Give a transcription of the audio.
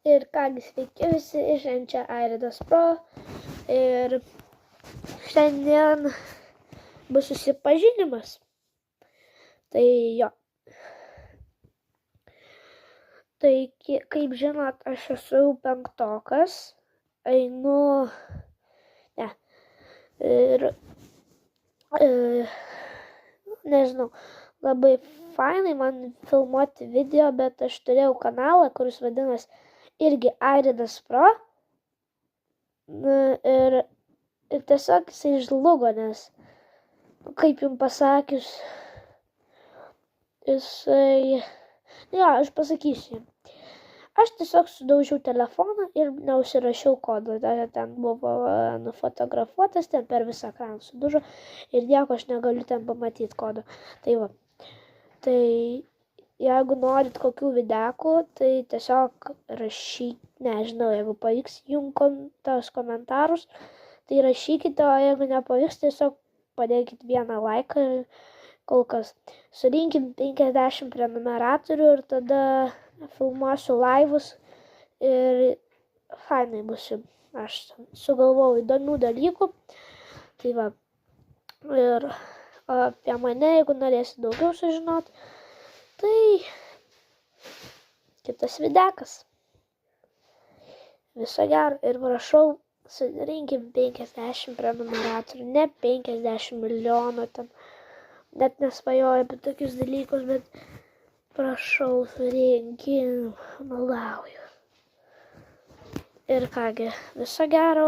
Ir kągi, sveiki visi, šiandien čia Airidas Pro ir šiandien bus susipažinimas. Tai jo. Tai kaip žinot, aš esu jau penktokas, einu, ir nežinau, labai fainai man filmuoti video, bet aš turėjau kanalą, kuris vadinasi irgi Airidas Pro. Ir tiesiog jisai žlugo, nes, kaip jums pasakius, aš pasakysiu. Aš tiesiog sudaužiau telefoną ir neužsirašiau kodo. Ten buvo nufotografuotas, ten per visą ekraną sudužo ir nieko aš negaliu ten pamatyti kodo. Tai va. Tai jeigu norit kokių videkų, tai tiesiog rašyk, nežinau, jeigu pavyks jums tos komentarus, tai rašykite, o jeigu nepavyks, tiesiog padėkit vieną laiką ir kol kas. Surinkim 50 prenumeratorių ir tada filmuosiu laivus ir fainai bus. Aš sugalvojau įdomių dalykų. Tai va. Ir apie mane, jeigu norėsit daugiau sužinoti, tai kitas videkas. Viso gero ir prašau, surinkim 50 prenumeratorių, ne 50 milijonų ten. Net nesvajoju apie tokius dalykus, bet prašau, surinkim, maldauju. Ir kągi, viso gero.